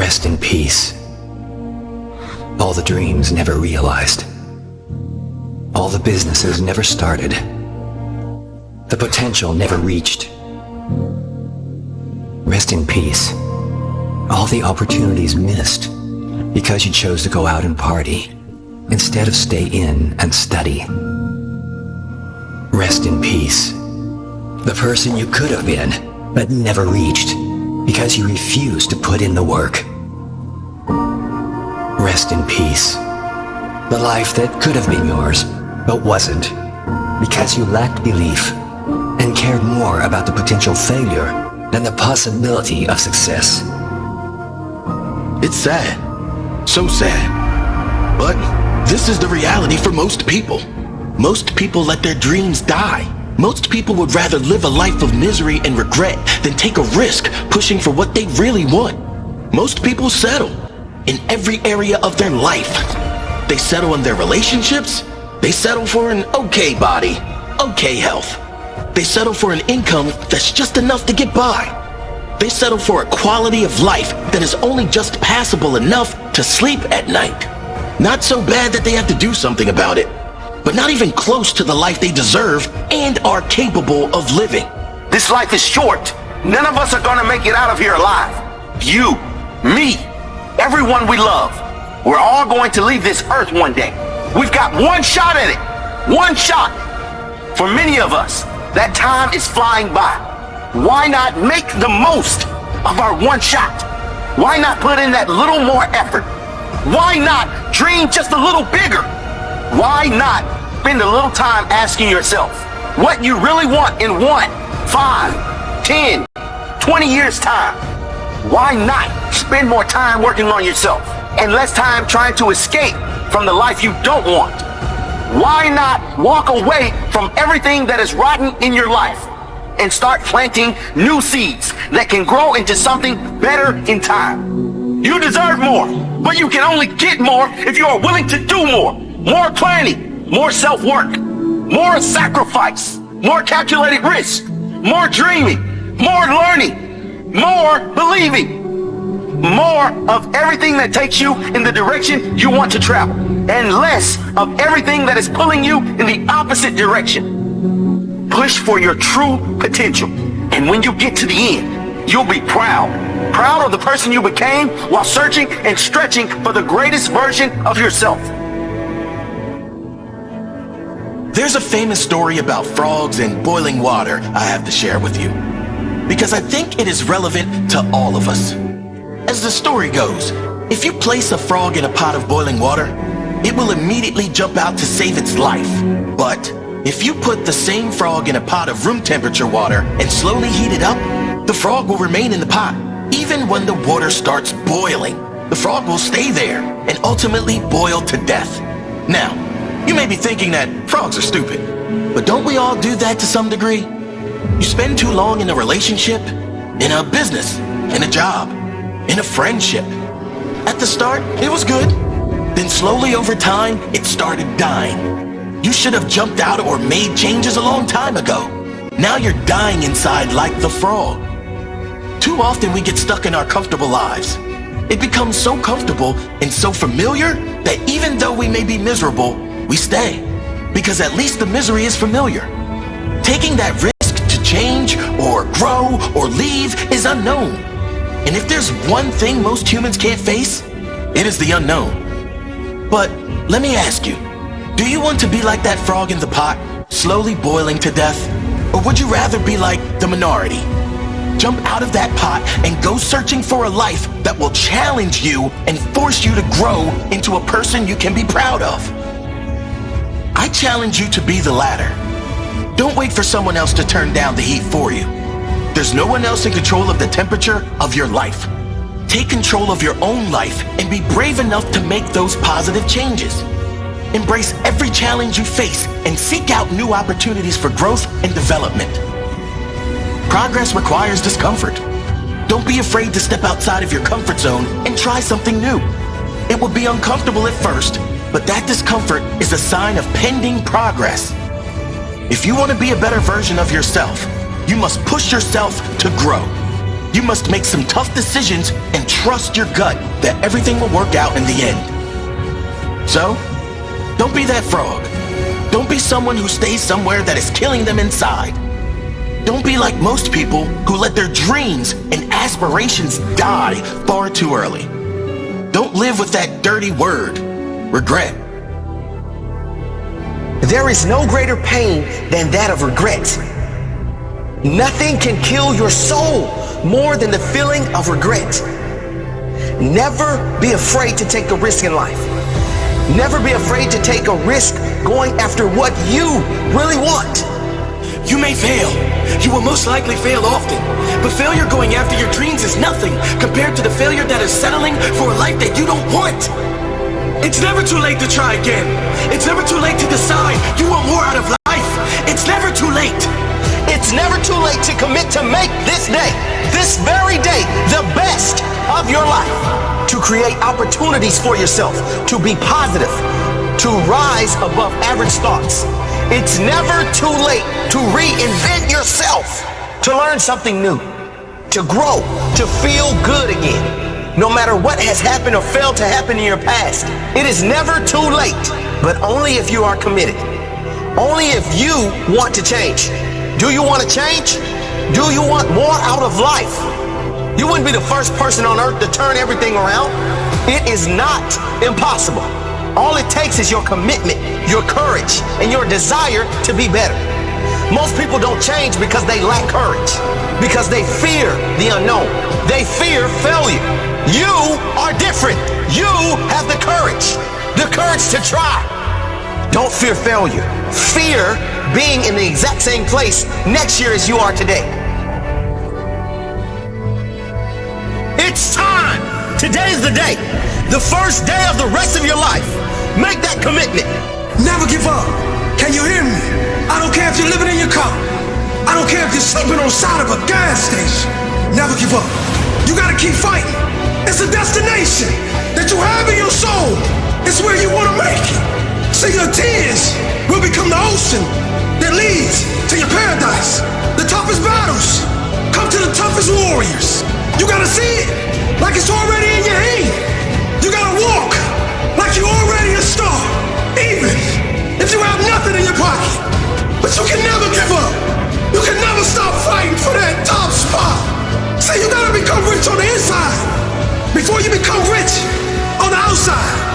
Rest in peace. All the dreams never realized. All the businesses never started. The potential never reached. Rest in peace. All the opportunities missed because you chose to go out and party instead of stay in and study. Rest in peace. The person you could have been but never reached because you refused to put in the work. Rest in peace. The life that could have been yours but wasn't because you lacked belief and cared more about the potential failure than the possibility of success. It's sad. So sad. But this is the reality for most people. Most people let their dreams die. Most people would rather live a life of misery and regret than take a risk pushing for what they really want. Most people settle in every area of their life. They settle in their relationships. They settle for an okay body, okay health. They settle for an income that's just enough to get by. They settle for a quality of life that is only just passable enough to sleep at night. Not so bad that they have to do something about it, but not even close to the life they deserve and are capable of living. This life is short. None of us are gonna make it out of here alive. You, me, everyone we love. We're all going to leave this earth one day. We've got one shot at it. One shot. For many of us, that time is flying by. Why not make the most of our one shot? Why not put in that little more effort? Why not dream just a little bigger? Why not spend a little time asking yourself what you really want in 1, 5, 10, 20 years time? Why not spend more time working on yourself and less time trying to escape from the life you don't want? Why not walk away from everything that is rotten in your life and start planting new seeds that can grow into something better in time? You deserve more, but you can only get more if you are willing to do more. More planning, more self-work, more sacrifice, more calculated risk, more dreaming, more learning, more believing, more of everything that takes you in the direction you want to travel, and less of everything that is pulling you in the opposite direction. Push for your true potential, and when you get to the end, you'll be proud of the person you became while searching and stretching for the greatest version of yourself. There's a famous story about frogs and boiling water I have to share with you, because I think it is relevant to all of us. As the story goes, if you place a frog in a pot of boiling water, it will immediately jump out to save its life. But if you put the same frog in a pot of room temperature water and slowly heat it up, the frog will remain in the pot. Even when the water starts boiling, the frog will stay there and ultimately boil to death. Now, you may be thinking that frogs are stupid, but don't we all do that to some degree? You spend too long in a relationship, in a business, in a job, in a friendship. At the start, it was good. Then slowly over time, it started dying. You should have jumped out or made changes a long time ago. Now you're dying inside like the frog. Too often we get stuck in our comfortable lives. It becomes so comfortable and so familiar that even though we may be miserable, we stay, because at least the misery is familiar. Taking that risk to change or grow or leave is unknown. And if there's one thing most humans can't face, it is the unknown. But let me ask you, do you want to be like that frog in the pot, slowly boiling to death? Or would you rather be like the minority? Jump out of that pot and go searching for a life that will challenge you and force you to grow into a person you can be proud of. I challenge you to be the latter. Don't wait for someone else to turn down the heat for you. There's no one else in control of the temperature of your life. Take control of your own life and be brave enough to make those positive changes. Embrace every challenge you face and seek out new opportunities for growth and development. Progress requires discomfort. Don't be afraid to step outside of your comfort zone and try something new. It will be uncomfortable at first, but that discomfort is a sign of pending progress. If you want to be a better version of yourself, you must push yourself to grow. You must make some tough decisions and trust your gut that everything will work out in the end. So, don't be that frog. Don't be someone who stays somewhere that is killing them inside. Don't be like most people who let their dreams and aspirations die far too early. Don't live with that dirty word, regret. There is no greater pain than that of regret. Nothing can kill your soul more than the feeling of regret. Never be afraid to take a risk in life. Never be afraid to take a risk going after what you really want. You may fail. You will most likely fail often. But failure going after your dreams is nothing compared to the failure that is settling for a life that you don't want. It's never too late to try again. It's never too late to decide you want more out of life. It's never too late. It's never too late to commit to make this day, this very day, the best of your life. To create opportunities for yourself, to be positive, to rise above average thoughts. It's never too late to reinvent yourself, to learn something new, to grow, to feel good again. No matter what has happened or failed to happen in your past, it is never too late, but only if you are committed. Only if you want to change. Do you want to change? Do you want more out of life? You wouldn't be the first person on earth to turn everything around. It is not impossible. All it takes is your commitment, your courage, and your desire to be better. Most people don't change because they lack courage, because they fear the unknown. They fear failure. You are different. You have the courage to try. Don't fear failure. Fear being in the exact same place next year as you are today. It's time. Today is the day. The first day of the rest of your life. Make that commitment. Never give up. Can you hear me? I don't care if you're living in your car. I don't care if you're sleeping on the side of a gas station. Never give up. You gotta keep fighting. It's a destination that you have in your soul. It's where you wanna make it. So your tears will become the ocean that leads to your paradise. The toughest battles come to the toughest warriors. You gotta see it like it's already in your hand. You gotta walk like you're already a star, even if you have nothing in your pocket. But you can never give up. You can never stop fighting for that top spot. See, you gotta become rich on the inside before you become rich on the outside.